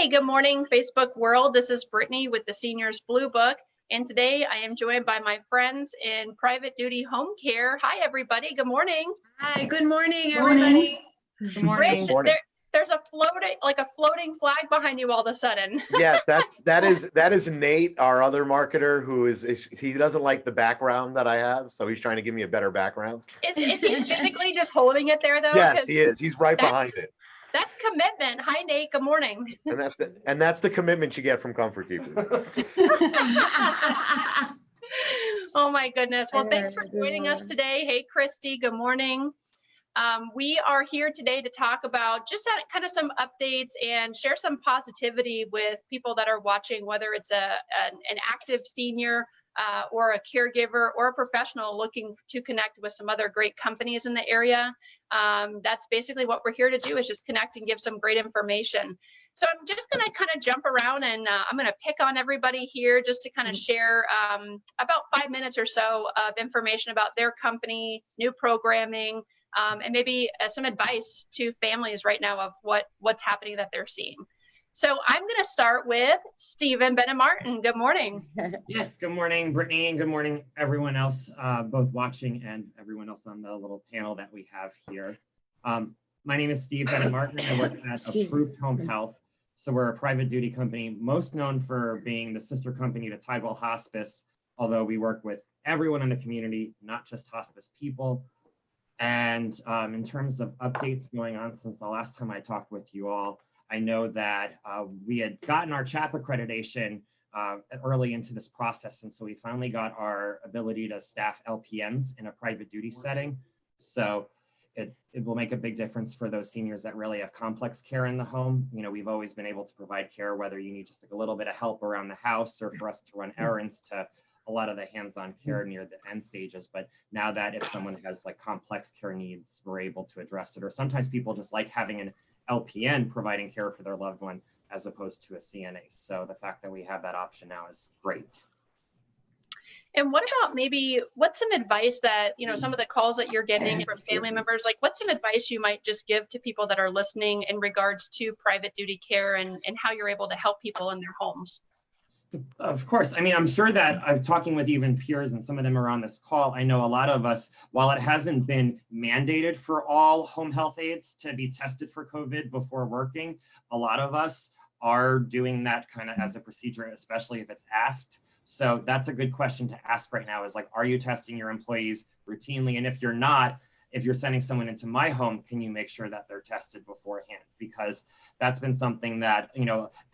Hey, good morning, Facebook world. This is Brittany with the Seniors Blue Book. And today I am joined by my friends in private duty home care. Hi, everybody. Good morning. Hi, good morning, everybody. Good morning. Rich, there's a floating flag behind you all of a sudden. Yes, that is Nate, our other marketer, he doesn't like the background that I have, so he's trying to give me a better background. Is he physically just holding it there though? Yes, he is. He's right behind it. That's commitment. Hi, Nate. Good morning. And that's the commitment you get from Comfort Keepers. Oh my goodness. Well, thanks for joining us today. Hey, Christy. Good morning. We are here today to talk about just kind of some updates and share some positivity with people that are watching, whether it's an active senior or a caregiver or a professional looking to connect with some other great companies in the area. That's basically what we're here to do, is just connect and give some great information. So I'm just going to kind of jump around and I'm going to pick on everybody here just to kind of share about 5 minutes or so of information about their company, new programming, and maybe some advice to families right now of what's happening that they're seeing. So I'm going to start with Stephen Bennett-Martin. Good morning. Yes, good morning, Brittany, and good morning, everyone else, both watching and everyone else on the little panel that we have here. My name is Steve Bennett-Martin. I work at Approved Home Health. So we're a private duty company, most known for being the sister company to Tidewell Hospice, although we work with everyone in the community, not just hospice people. And in terms of updates going on since the last time I talked with you all, I know that we had gotten our CHAP accreditation early into this process. And so we finally got our ability to staff LPNs in a private duty setting. So it will make a big difference for those seniors that really have complex care in the home. You know, we've always been able to provide care, whether you need just like a little bit of help around the house or for us to run errands, to a lot of the hands-on care near the end stages. But now that if someone has like complex care needs, we're able to address it. Or sometimes people just like having an LPN providing care for their loved one as opposed to a CNA. So the fact that we have that option now is great. And what about what's some advice that, some of the calls that you're getting from family members, like what's some advice you might just give to people that are listening in regards to private duty care and how you're able to help people in their homes? Of course. I mean, I'm sure that I'm talking with even peers, and some of them are on this call. I know a lot of us, while it hasn't been mandated for all home health aides to be tested for COVID before working, a lot of us are doing that kind of as a procedure, especially if it's asked. So that's a good question to ask right now, is like, are you testing your employees routinely? And if you're not, if you're sending someone into my home, can you make sure that they're tested beforehand? Because that's been something that,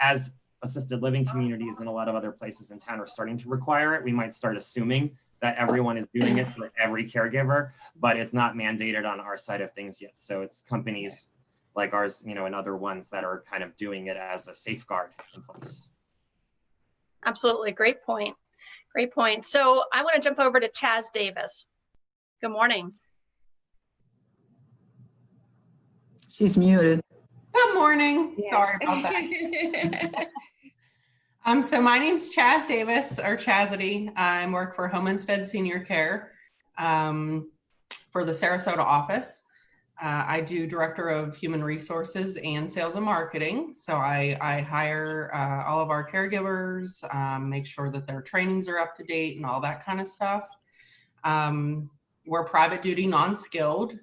as assisted living communities and a lot of other places in town are starting to require it, we might start assuming that everyone is doing it for every caregiver, but it's not mandated on our side of things yet. So it's companies like ours, and other ones that are kind of doing it as a safeguard in place. Absolutely. Great point. Great point. So I want to jump over to Chaz Davis. Good morning. She's muted. Good morning. Yeah. Sorry about that. So my name's Chaz Davis, or Chazity. I work for Home Instead Senior Care for the Sarasota office. I do Director of Human Resources and Sales and Marketing. So I hire all of our caregivers, make sure that their trainings are up to date and all that kind of stuff. We're private duty, non-skilled.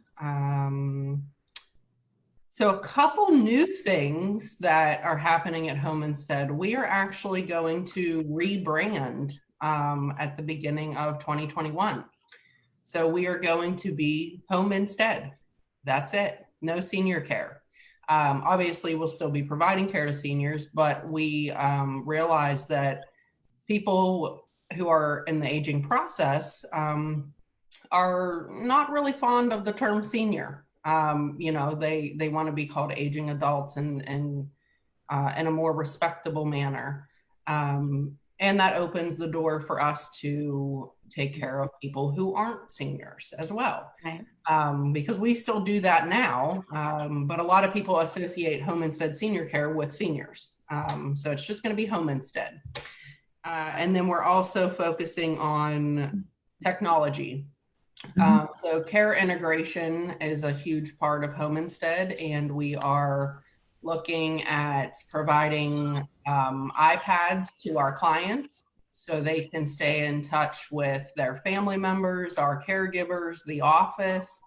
So a couple new things that are happening at Home Instead. We are actually going to rebrand at the beginning of 2021. So we are going to be Home Instead. That's it. No senior care. Obviously, we'll still be providing care to seniors, but we realize that people who are in the aging process are not really fond of the term senior. They want to be called aging adults and in a more respectable manner. And that opens the door for us to take care of people who aren't seniors as well. Right. Because we still do that now, but a lot of people associate Home Instead Senior Care with seniors. So it's just going to be Home Instead. And then we're also focusing on technology. So care integration is a huge part of Home Instead, and we are looking at providing iPads to our clients so they can stay in touch with their family members, our caregivers, the office.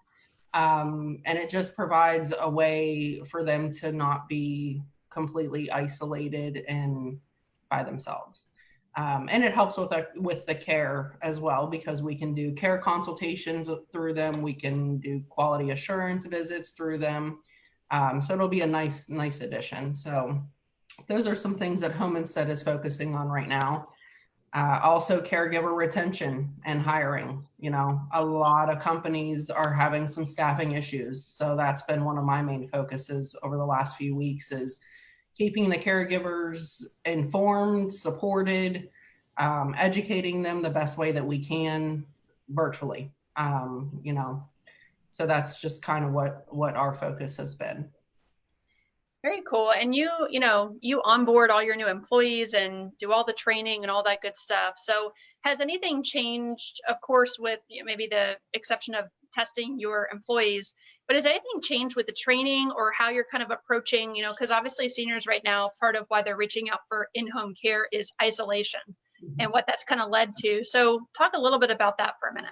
And it just provides a way for them to not be completely isolated and by themselves. And it helps with the care as well, because we can do care consultations through them. We can do quality assurance visits through them. So it'll be a nice addition. So those are some things that Home Instead is focusing on right now. Also caregiver retention and hiring. You know, a lot of companies are having some staffing issues. So that's been one of my main focuses over the last few weeks, is keeping the caregivers informed, supported, educating them the best way that we can virtually. You know, so that's just kind of what our focus has been. Very cool. And you onboard all your new employees and do all the training and all that good stuff. So has anything changed, of course, with maybe the exception of testing your employees, but has anything changed with the training or how you're kind of approaching, because obviously seniors right now, part of why they're reaching out for in-home care is isolation and what that's kind of led to. So talk a little bit about that for a minute.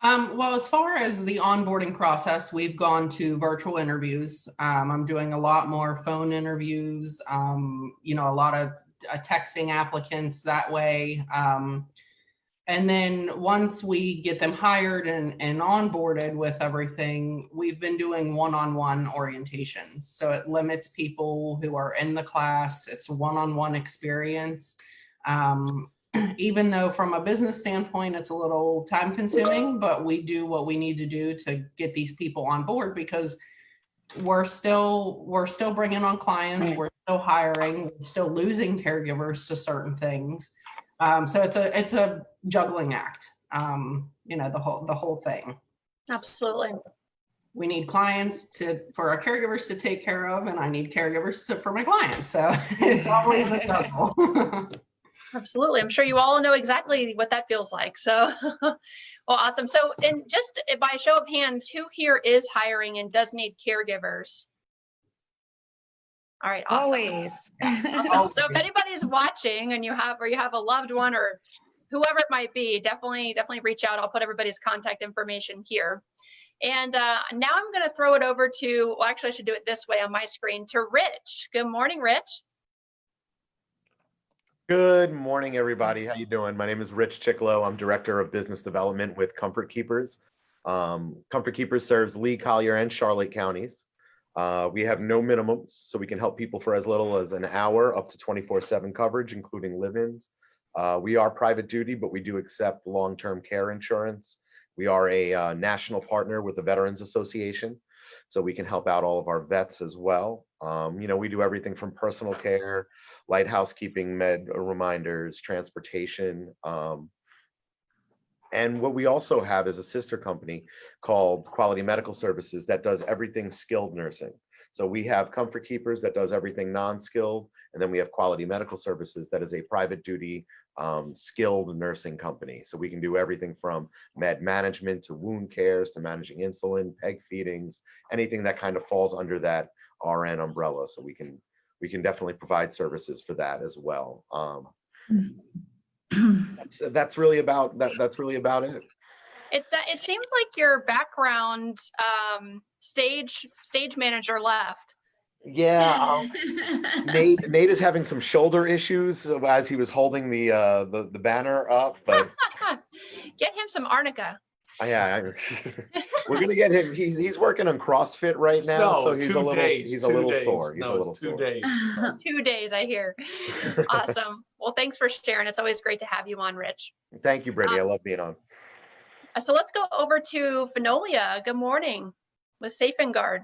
Well, as far as the onboarding process, we've gone to virtual interviews. I'm doing a lot more phone interviews, a lot of texting applicants that way. And then once we get them hired and onboarded with everything, we've been doing one-on-one orientations. So it limits people who are in the class. It's one-on-one experience. Even though from a business standpoint, it's a little time consuming, but we do what we need to do to get these people on board, because we're still bringing on clients, we're still hiring, we're still losing caregivers to certain things. So it's a juggling act, the whole thing. Absolutely. We need clients for our caregivers to take care of, and I need caregivers for my clients. So it's always a juggle. Absolutely. I'm sure you all know exactly what that feels like. So, well, awesome. So, and just by show of hands, who here is hiring and does need caregivers? All right. Awesome. Always. Awesome. So if anybody's watching and you have a loved one or whoever it might be, definitely reach out. I'll put everybody's contact information here. And now I'm going to throw it over to, well, actually I should do it this way on my screen, to Rich. Good morning, Rich. Good morning, everybody. How you doing? My name is Rich Chicklow. I'm Director of Business Development with Comfort Keepers. Comfort Keepers serves Lee, Collier, and Charlotte counties. We have no minimums, so we can help people for as little as an hour up to 24/7 coverage, including live-ins. We are private duty, but we do accept long-term care insurance. We are a national partner with the Veterans Association, so we can help out all of our vets as well. We do everything from personal care, light housekeeping, med reminders, transportation. And what we also have is a sister company called Quality Medical Services that does everything skilled nursing. So we have Comfort Keepers that does everything non-skilled, and then we have Quality Medical Services that is a private duty skilled nursing company. So we can do everything from med management to wound cares to managing insulin, peg feedings, anything that kind of falls under that RN umbrella. So we can definitely provide services for that as well. That's really about that. That's really about it. It seems like your background stage manager left. Yeah, Nate is having some shoulder issues as he was holding the banner up, but get him some arnica. Yeah, we're gonna get him. He's working on CrossFit right now, so he's a little sore. He's a little sore. 2 days, I hear. Awesome. Well, thanks for sharing. It's always great to have you on, Rich. Thank you, Brittany. I love being on. So let's go over to Finolia. Good morning with Safe and Guard.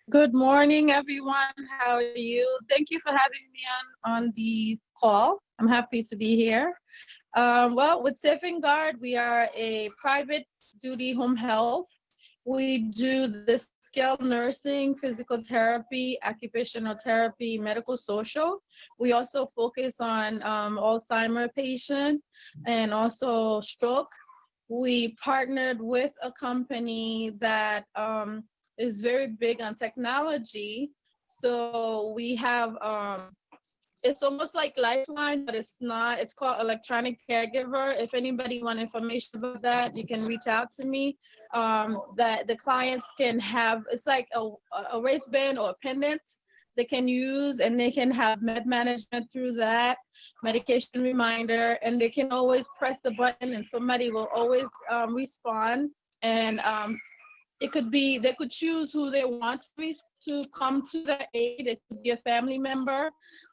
Good morning, everyone. How are you? Thank you for having me on the call. I'm happy to be here. Well, with Safe and Guard, we are a private duty home health. We do the skilled nursing, physical therapy, occupational therapy, medical social. We also focus on Alzheimer patient and also stroke. We partnered with a company that is very big on technology So we have, it's almost like Lifeline, but it's not. It's called Electronic Caregiver. If anybody want information about that, you can reach out to me. That the clients can have, it's like a wristband or a pendant they can use, and they can have med management through that, medication reminder, and they can always press the button and somebody will always respond. And it could be, they could choose who they want to come to their aid. It could be a family member,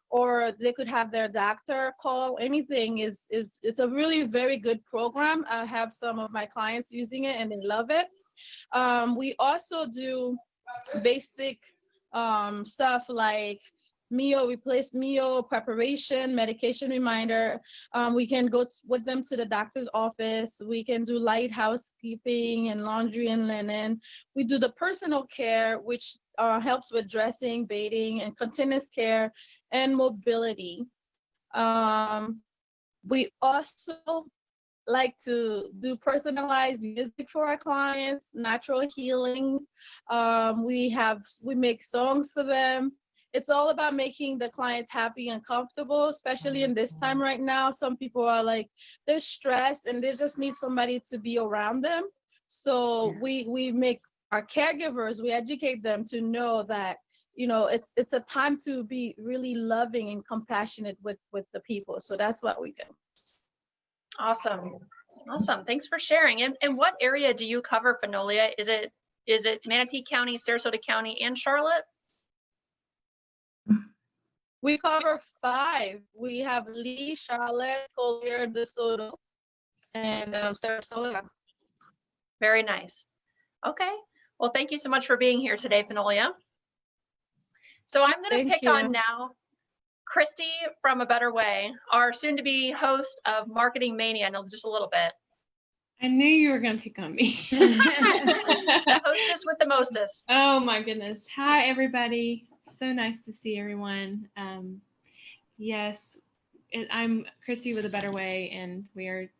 or they could have their doctor call. Anything it's a really very good program. I have some of my clients using it and they love it. We also do basic stuff like replace meal preparation, medication reminder. We can go with them to the doctor's office. We can do light housekeeping and laundry and linen. We do the personal care, which helps with dressing, bathing, and continence care and mobility. We also like to do personalized music for our clients, natural healing. We make songs for them. It's all about making the clients happy and comfortable, especially in this time right now. Some people are like, they're stressed and they just need somebody to be around them. So we make our caregivers, we educate them to know that, you know, it's a time to be really loving and compassionate with the people. So that's what we do. Awesome. Awesome. Thanks for sharing. And what area do you cover, Fenolia? Is it Manatee County, Sarasota County, and Charlotte? We cover 5. We have Lee, Charlotte, Collier, DeSoto, and Sarasota. Very nice. Okay. Well, thank you so much for being here today, Fenolia. So I'm going to pick on now Christy from A Better Way, our soon-to-be host of Marketing Mania, in just a little bit. I knew you were going to pick on me. The hostess with the mostest. Oh my goodness. Hi, everybody. So nice to see everyone. Yes, I'm Christy with A Better Way, and we are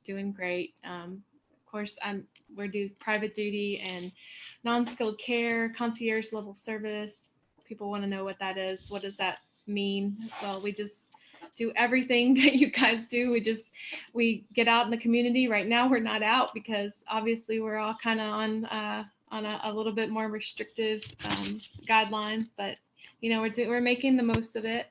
doing great. Of course, we're doing private duty and non-skilled care, concierge level service. People want to know what that is. What does that mean? Well, we just do everything that you guys do. We get out in the community. Right now we're not out because obviously we're all kind of on a little bit more restrictive guidelines, but you know, we're making the most of it.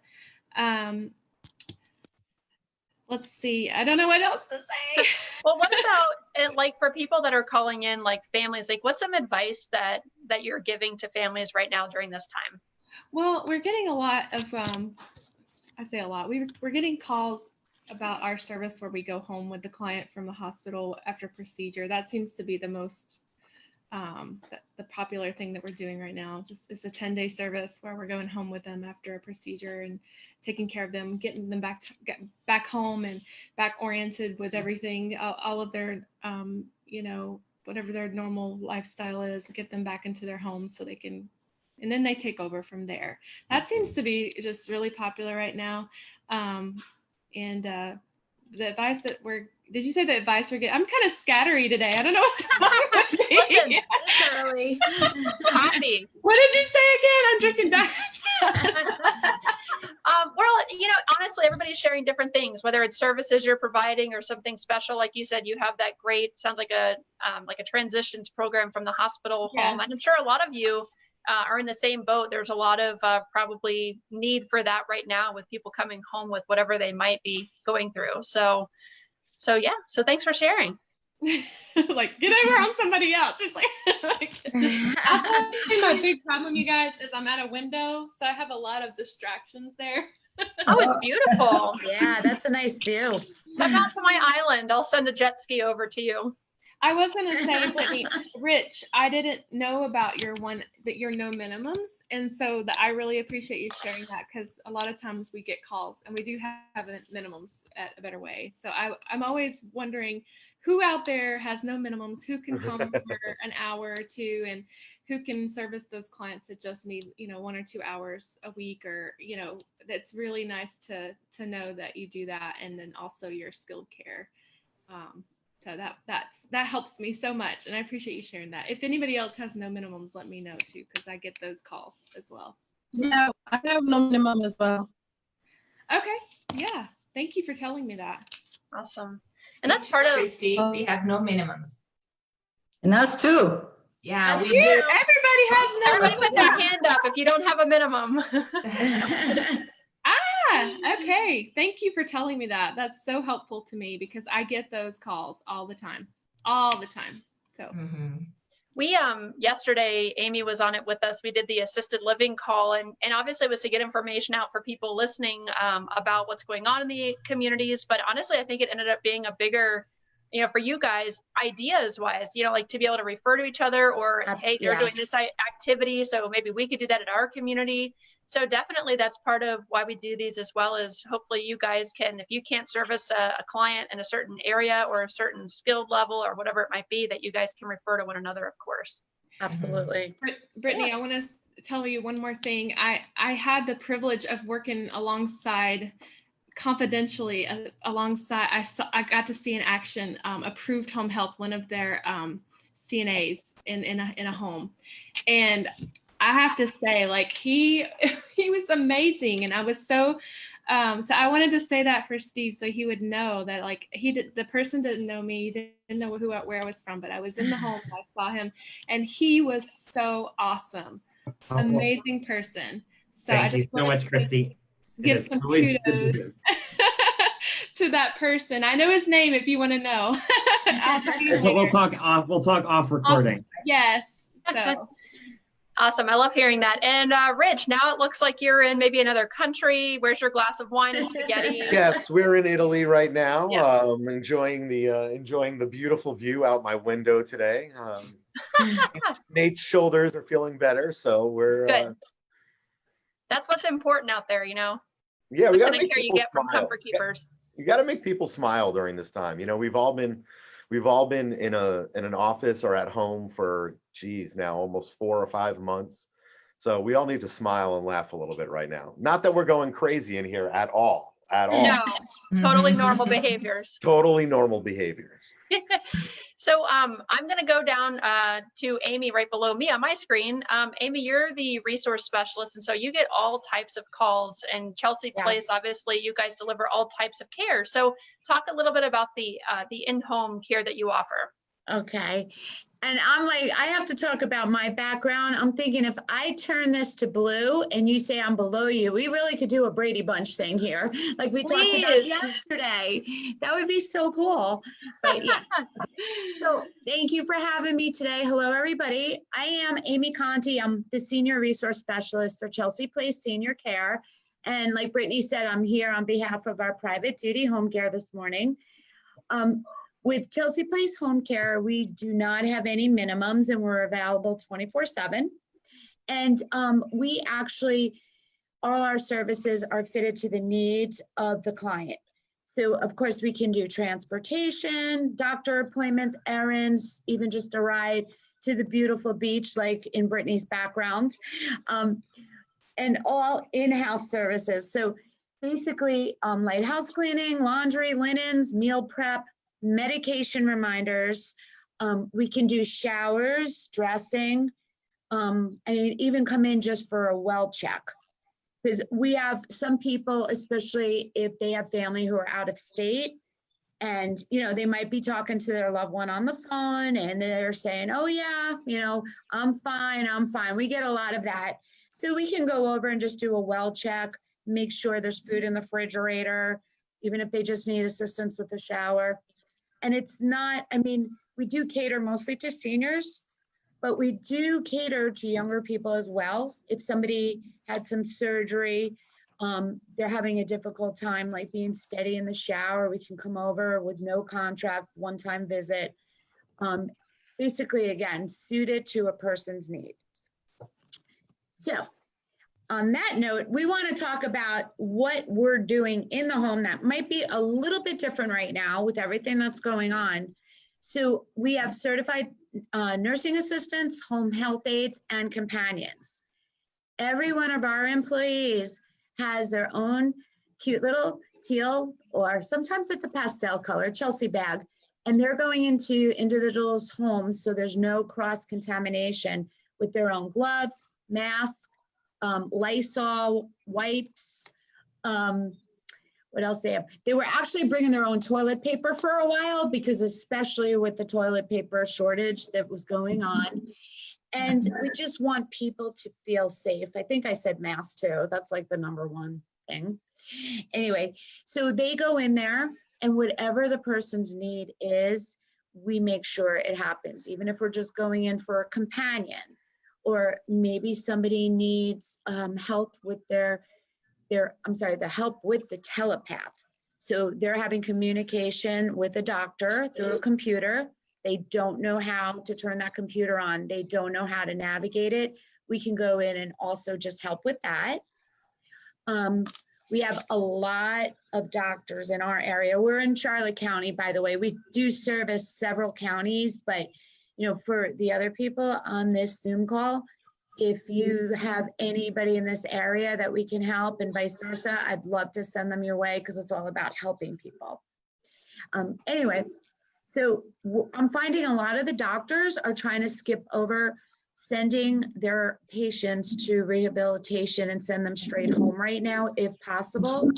Let's see, I don't know what else to say. Well, what about like for people that are calling in, like families, like what's some advice that you're giving to families right now during this time? Well, we're getting a lot of, I say a lot, we're getting calls about our service where we go home with the client from the hospital after procedure. That seems to be the most, the popular thing that we're doing right now. Just it's a 10-day service where we're going home with them after a procedure and taking care of them, getting them back home and back oriented with everything, all of their, you know, whatever their normal lifestyle is, get them back into their homes so they can, and then they take over from there. That seems to be just really popular right now. The advice that did you say the advice we're getting? I'm kind of scattery today. I don't know what's wrong with me. Listen, it's early. Coffee. What did you say again? I'm drinking that. Well, you know, honestly, everybody's sharing different things, whether it's services you're providing or something special. Like you said, you have that great, sounds like a transitions program from the hospital home. And I'm sure a lot of you are in the same boat. There's a lot of probably need for that right now with people coming home with whatever they might be going through. So yeah. So thanks for sharing. Like, get over on somebody else. Just like my big problem, you guys, is I'm at a window, so I have a lot of distractions there. Oh, it's beautiful. Yeah, that's a nice view. Come out to my island. I'll send a jet ski over to you. I was going to say, Brittany, Rich, I didn't know about your no minimums. And so I really appreciate you sharing that, because a lot of times we get calls and we do have minimums at A Better Way. So I'm always wondering who out there has no minimums, who can come for an hour or two, and who can service those clients that just need, 1 or 2 hours a week, or, that's really nice to know that you do that. And then also your skilled care. So that helps me so much, and I appreciate you sharing that. If anybody else has no minimums, let me know too, because I get those calls as well. Yeah, I have no minimum as well. Okay, yeah. Thank you for telling me that. Awesome. And that's part of, Christy, we have no minimums. And us too. Yeah, Us we too. do. Everybody has everybody numbers. put their hand up if you don't have a minimum. Okay. Thank you for telling me that. That's so helpful to me because I get those calls all the time. So Mhm. We yesterday Amy was on it with us. We did the assisted living call, and obviously it was to get information out for people listening about what's going on in the communities. But honestly, I think it ended up being a bigger, for you guys, ideas wise, like to be able to refer to each other, or hey, they're doing this activity, so maybe we could do that at our community. So definitely that's part of why we do these, as well as hopefully you guys can, if you can't service a client in a certain area or a certain skilled level or whatever it might be, that you guys can refer to one another, of course. Absolutely. Brittany, I want to tell you one more thing. I had the privilege of working confidentially alongside. I got to see in action Approved Home Health, one of their CNAs in a home, and I have to say, like, he was amazing, and I was so I wanted to say that for Steve, so he would know that, like, the person didn't know me, didn't know where I was from, but I was in the home and I saw him, and he was so awesome, amazing person. So Thank you so much, Christy. Give some kudos to that person. I know his name if you want to know. We'll talk off recording. Yes. So. Awesome. I love hearing that. And Rich, now it looks like you're in maybe another country. Where's your glass of wine and spaghetti? Yes, we're in Italy right now. Yeah. Enjoying the beautiful view out my window today. Nate's shoulders are feeling better, so we're good. That's what's important out there, Yeah, it's we the got kind of care you get from Comfort Keepers. You got to make people smile during this time. We've all been in an office or at home for now almost 4 or 5 months. So we all need to smile and laugh a little bit right now. Not that we're going crazy in here at all. No, totally normal behaviors. Totally normal behavior. So I'm going to go down to Amy right below me on my screen. Amy, you're the resource specialist, and so you get all types of calls, and Chelsea Place, obviously you guys deliver all types of care. So talk a little bit about the in-home care that you offer. Okay. And I'm like, I have to talk about my background. I'm thinking if I turn this to blue and you say I'm below you, we really could do a Brady Bunch thing here. Like we talked about yesterday. That would be so cool. But yeah. So thank you for having me today. Hello, everybody. I am Amy Conti. I'm the Senior Resource Specialist for Chelsea Place Senior Care. And like Brittany said, I'm here on behalf of our private duty home care this morning. With Chelsea Place Home Care, we do not have any minimums, and we're available 24/7. And we actually, all our services are fitted to the needs of the client. So of course we can do transportation, doctor appointments, errands, even just a ride to the beautiful beach, like in Brittany's background, and all in-house services. So basically light house cleaning, laundry, linens, meal prep, medication reminders. We can do showers, dressing, and even come in just for a well check. Because we have some people, especially if they have family who are out of state, and they might be talking to their loved one on the phone and they're saying, oh yeah, I'm fine. We get a lot of that. So we can go over and just do a well check, make sure there's food in the refrigerator, even if they just need assistance with the shower. And it's not, we do cater mostly to seniors, but we do cater to younger people as well. If somebody had some surgery, they're having a difficult time like being steady in the shower, we can come over with no contract, one-time visit. Basically, again, suited to a person's needs. So on that note, we want to talk about what we're doing in the home that might be a little bit different right now with everything that's going on. So we have certified nursing assistants, home health aides, and companions. Every one of our employees has their own cute little teal, or sometimes it's a pastel color, Chelsea bag, and they're going into individuals' homes so there's no cross-contamination with their own gloves, masks, Lysol wipes. What else they have? They were actually bringing their own toilet paper for a while because especially with the toilet paper shortage that was going on. And we just want people to feel safe. I think I said masks too. That's like the number one thing. Anyway, so they go in there and whatever the person's need is, we make sure it happens. Even if we're just going in for a companion, or maybe somebody needs help with the help with the telepath. So they're having communication with a doctor through a computer. They don't know how to turn that computer on. They don't know how to navigate it. We can go in and also just help with that. We have a lot of doctors in our area. We're in Charlotte County, by the way. We do service several counties, but for the other people on this Zoom call, if you have anybody in this area that we can help and vice versa, I'd love to send them your way because it's all about helping people. Anyway, so I'm finding a lot of the doctors are trying to skip over sending their patients to rehabilitation and send them straight home right now, if possible,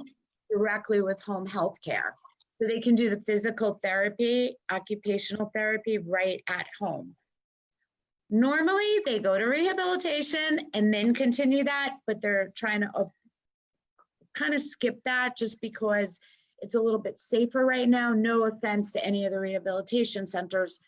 directly with home health care. So they can do the physical therapy, occupational therapy right at home. Normally they go to rehabilitation and then continue that, but they're trying to kind of skip that just because it's a little bit safer right now. No offense to any of the rehabilitation centers.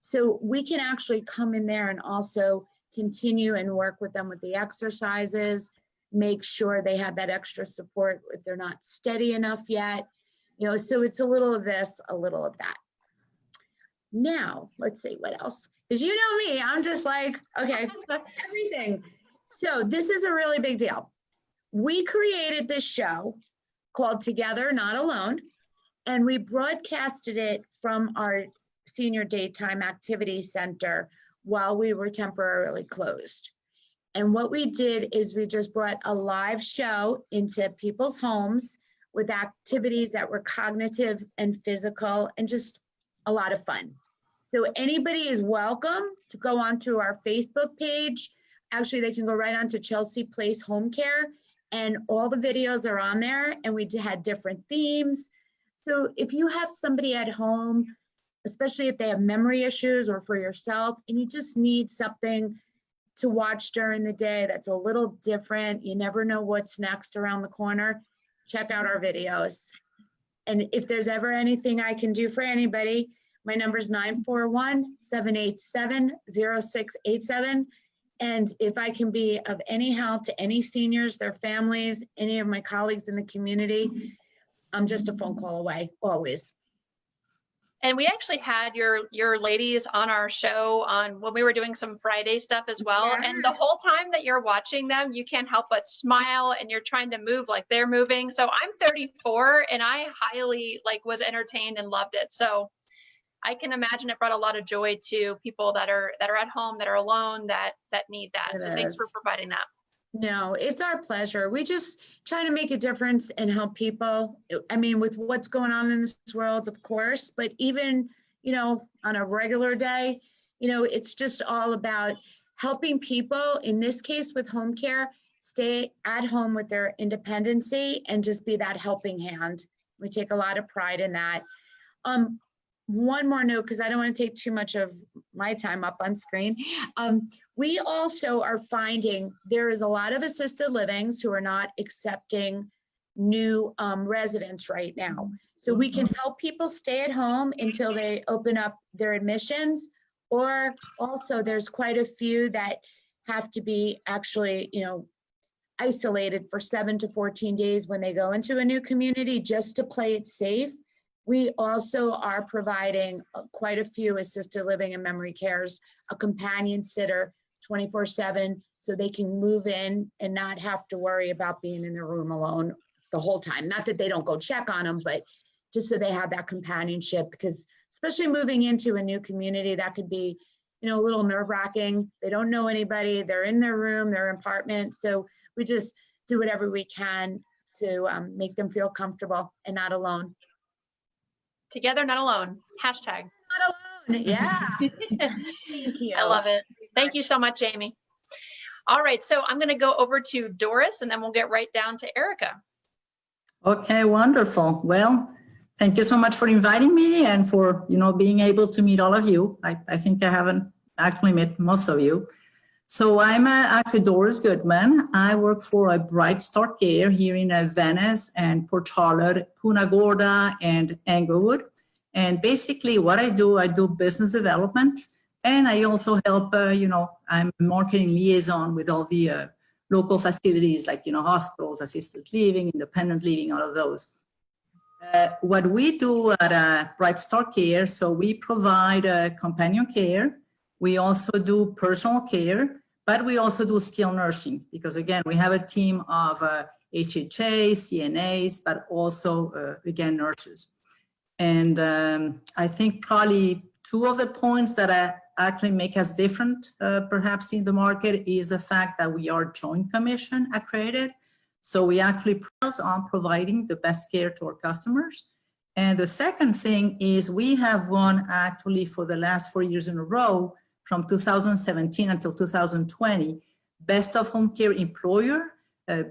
So we can actually come in there and also continue and work with them with the exercises, make sure they have that extra support if they're not steady enough yet. So it's a little of this, a little of that. Now, let's see what else. Because you know me, I'm just like, okay, everything. So this is a really big deal. We created this show called Together, Not Alone, and we broadcasted it from our Senior Daytime Activity Center while we were temporarily closed. And what we did is we just brought a live show into people's homes with activities that were cognitive and physical and just a lot of fun. So anybody is welcome to go onto our Facebook page. Actually, they can go right onto Chelsea Place Home Care and all the videos are on there and we had different themes. So if you have somebody at home, especially if they have memory issues or for yourself, and you just need something to watch during the day that's a little different, you never know what's next around the corner, check out our videos. And if there's ever anything I can do for anybody, my number is 941-787-0687. And if I can be of any help to any seniors, their families, any of my colleagues in the community, I'm just a phone call away, always. And we actually had your ladies on our show on when we were doing some Friday stuff as well. Yes. And the whole time that you're watching them, you can't help but smile and you're trying to move like they're moving. So I'm 34 and I highly was entertained and loved it. So I can imagine it brought a lot of joy to people that are at home, that are alone, that need that. So thanks for providing that. No, it's our pleasure. We just try to make a difference and help people. I mean, with what's going on in this world, of course, but even, on a regular day, it's just all about helping people, in this case with home care, stay at home with their independency and just be that helping hand. We take a lot of pride in that. One more note, because I don't want to take too much of my time up on screen. We also are finding there is a lot of assisted livings who are not accepting new residents right now. So we can help people stay at home until they open up their admissions, or also there's quite a few that have to be actually, isolated for 7 to 14 days when they go into a new community just to play it safe. We also are providing quite a few assisted living and memory cares, a companion sitter 24/7, so they can move in and not have to worry about being in their room alone the whole time. Not that they don't go check on them, but just so they have that companionship, because especially moving into a new community, that could be, a little nerve-wracking. They don't know anybody. They're in their room, their apartment. So we just do whatever we can to make them feel comfortable and not alone. Together, not alone. Hashtag. Not alone. Yeah. Thank you. I love it. Thank you so much, Amy. All right, so I'm going to go over to Doris, and then we'll get right down to Erika. Okay, wonderful. Well, thank you so much for inviting me and for, being able to meet all of you. I think I haven't actually met most of you. So I'm actually Doris Goodman. I work for a Bright Start Care here in Venice and Port Charlotte, Punta Gorda, and Englewood. And basically what I do business development. And I also help, I'm a marketing liaison with all the local facilities like, hospitals, assisted living, independent living, all of those. What we do at Bright Start Care, so we provide companion care. We also do personal care, but we also do skilled nursing because, again, we have a team of HHA, CNAs, but also, again, nurses. And I think probably two of the points that actually make us different, perhaps in the market, is the fact that we are Joint Commission accredited. So we actually focus on providing the best care to our customers. And the second thing is we have won actually for the last 4 years in a row, from 2017 until 2020, Best of Home Care Employer,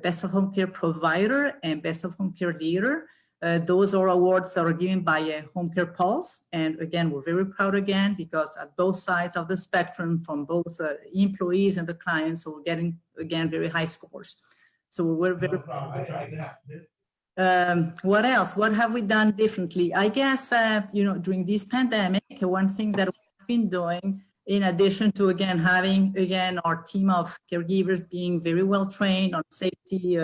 Best of Home Care Provider, and Best of Home Care Leader. Those are awards that are given by Home Care Pulse. And again, we're very proud again, because at both sides of the spectrum, from both employees and the clients, we're getting, again, very high scores. So we're very proud. What else? What have we done differently? I guess, during this pandemic, one thing that we've been doing, in addition to, again, having, our team of caregivers being very well trained on safety,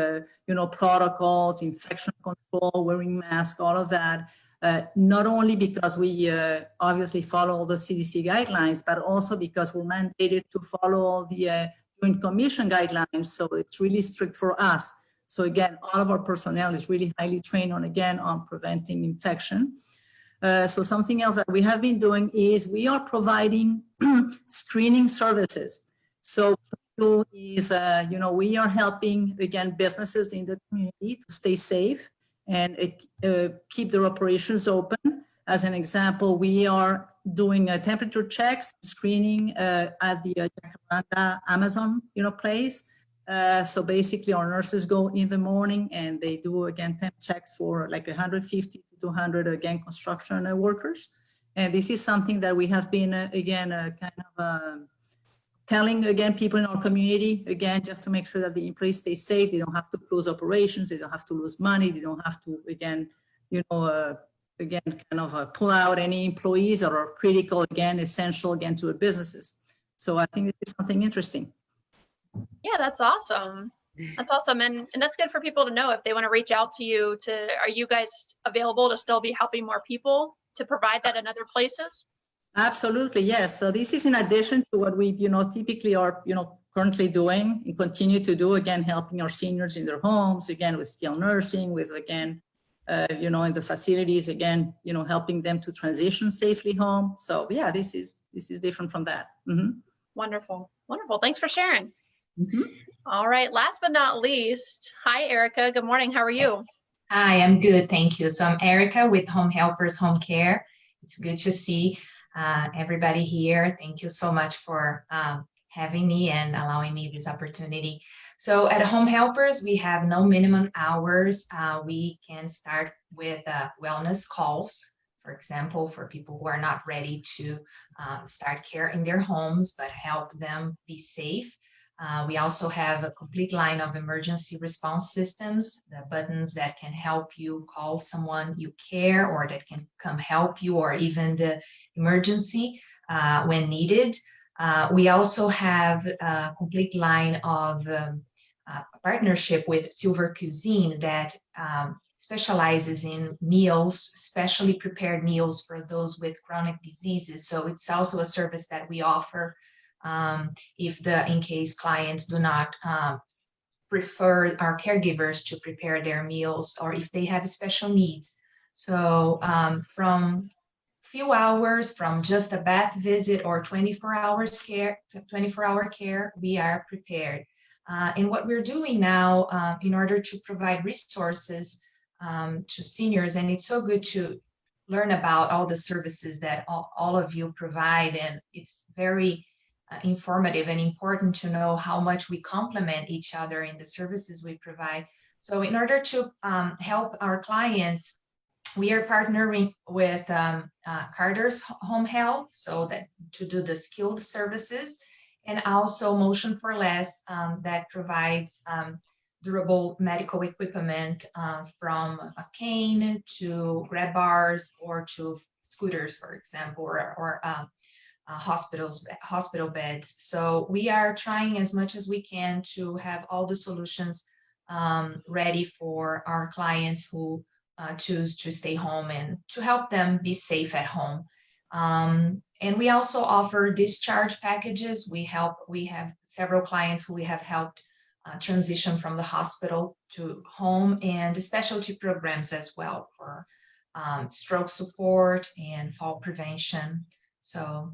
protocols, infection control, wearing masks, all of that, not only because we obviously follow all the CDC guidelines, but also because we're mandated to follow all the Joint Commission guidelines. So it's really strict for us. So again, all of our personnel is really highly trained on preventing infection. So something else that we have been doing is we are providing screening services. So is, we are helping, again, businesses in the community to stay safe and keep their operations open. As an example, we are doing temperature checks, screening at the Jacaranda Amazon, place. So basically our nurses go in the morning and they do, again, temp checks for like 150 to 200, again, construction workers. And this is something that we have been, telling, again, people in our community, again, just to make sure that the employees stay safe. They don't have to close operations. They don't have to lose money. They don't have to, again, pull out any employees that are critical, again, essential, again, to the businesses. So I think this is something interesting. Yeah, that's awesome. That's awesome. And that's good for people to know if they want to reach out to you. Are you guys available to still be helping more people to provide that in other places? Absolutely, yes. So this is in addition to what we, typically are, currently doing and continue to do, again, helping our seniors in their homes, again, with skilled nursing, with, again, in the facilities, again, helping them to transition safely home. So yeah, this is different from that. Mm-hmm. Wonderful. Wonderful. Thanks for sharing. Mm-hmm. All right. Last but not least, hi, Erika. Good morning. How are you? Hi, I'm good. Thank you. So I'm Erika with Home Helpers Home Care. It's good to see everybody here. Thank you so much for having me and allowing me this opportunity. So at Home Helpers, we have no minimum hours. We can start with wellness calls, for example, for people who are not ready to start care in their homes, but help them be safe. We also have a complete line of emergency response systems, the buttons that can help you call someone you care or that can come help you, or even the emergency when needed. We also have a complete line of partnership with Silver Cuisine that specializes in meals, specially prepared meals for those with chronic diseases. So it's also a service that we offer in case clients do not prefer our caregivers to prepare their meals, or if they have special needs. So from few hours, from just a bath visit or 24-hour care, we are prepared. And what we're doing now in order to provide resources to seniors, and it's so good to learn about all the services that all of you provide, and it's very informative and important to know how much we complement each other in the services we provide. So in order to help our clients, we are partnering with Carter's Home Health, so that to do the skilled services, and also Motion for Less that provides durable medical equipment from a cane to grab bars or to scooters, for example, or hospital beds. So we are trying as much as we can to have all the solutions ready for our clients who choose to stay home and to help them be safe at home. And we also offer discharge packages. We have several clients who we have helped transition from the hospital to home, and specialty programs as well for stroke support and fall prevention. So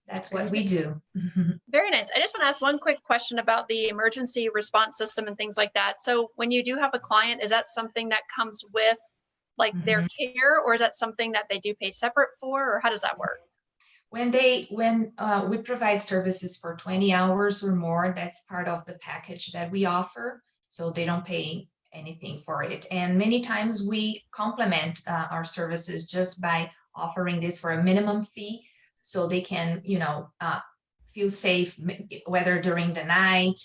that's what we do. Very nice. I just want to ask one quick question about the emergency response system and things like that. So when you do have a client, is that something that comes with like their care, or is that something that they do pay separate for, or how does that work? When we provide services for 20 hours or more, that's part of the package that we offer. So they don't pay anything for it. And many times we complement our services just by offering this for a minimum fee, so they can, feel safe, whether during the night,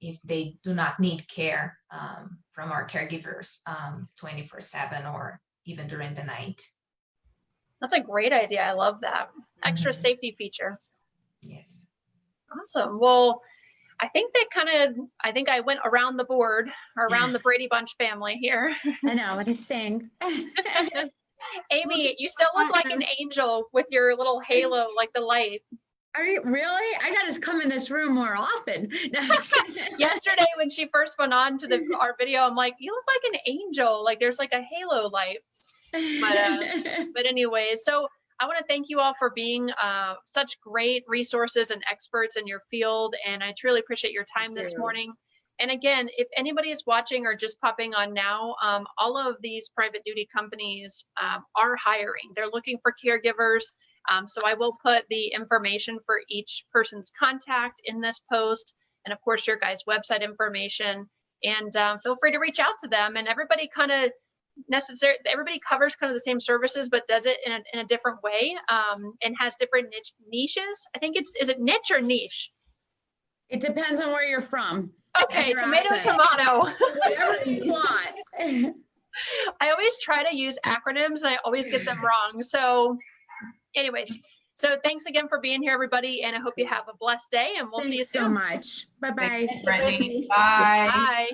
if they do not need care from our caregivers 24/7 or even during the night. That's a great idea. I love that. Extra safety feature. Yes. Awesome. Well, I think I went around the board, around the Brady Bunch family here. I know what he's saying. Amy, you still look like an angel with your little halo, like the light. Are you really? I got to come in this room more often. Yesterday when she first went on to our video, I'm like, you look like an angel. Like there's like a halo light. But anyways, so I want to thank you all for being such great resources and experts in your field. And I truly appreciate your time this morning. And again, if anybody is watching or just popping on now, all of these private duty companies are hiring. They're looking for caregivers. So I will put the information for each person's contact in this post, and of course your guys' website information. And feel free to reach out to them. And everybody everybody covers kind of the same services, but does it in a different way, and has different niches. I think is it niche or niche? It depends on where you're from. Okay, tomato. Whatever you want. I always try to use acronyms and I always get them wrong. So anyways, so thanks again for being here, everybody. And I hope you have a blessed day, and we'll see you soon. Thanks so much. Bye-bye. Thanks, Brittany. Bye. Bye.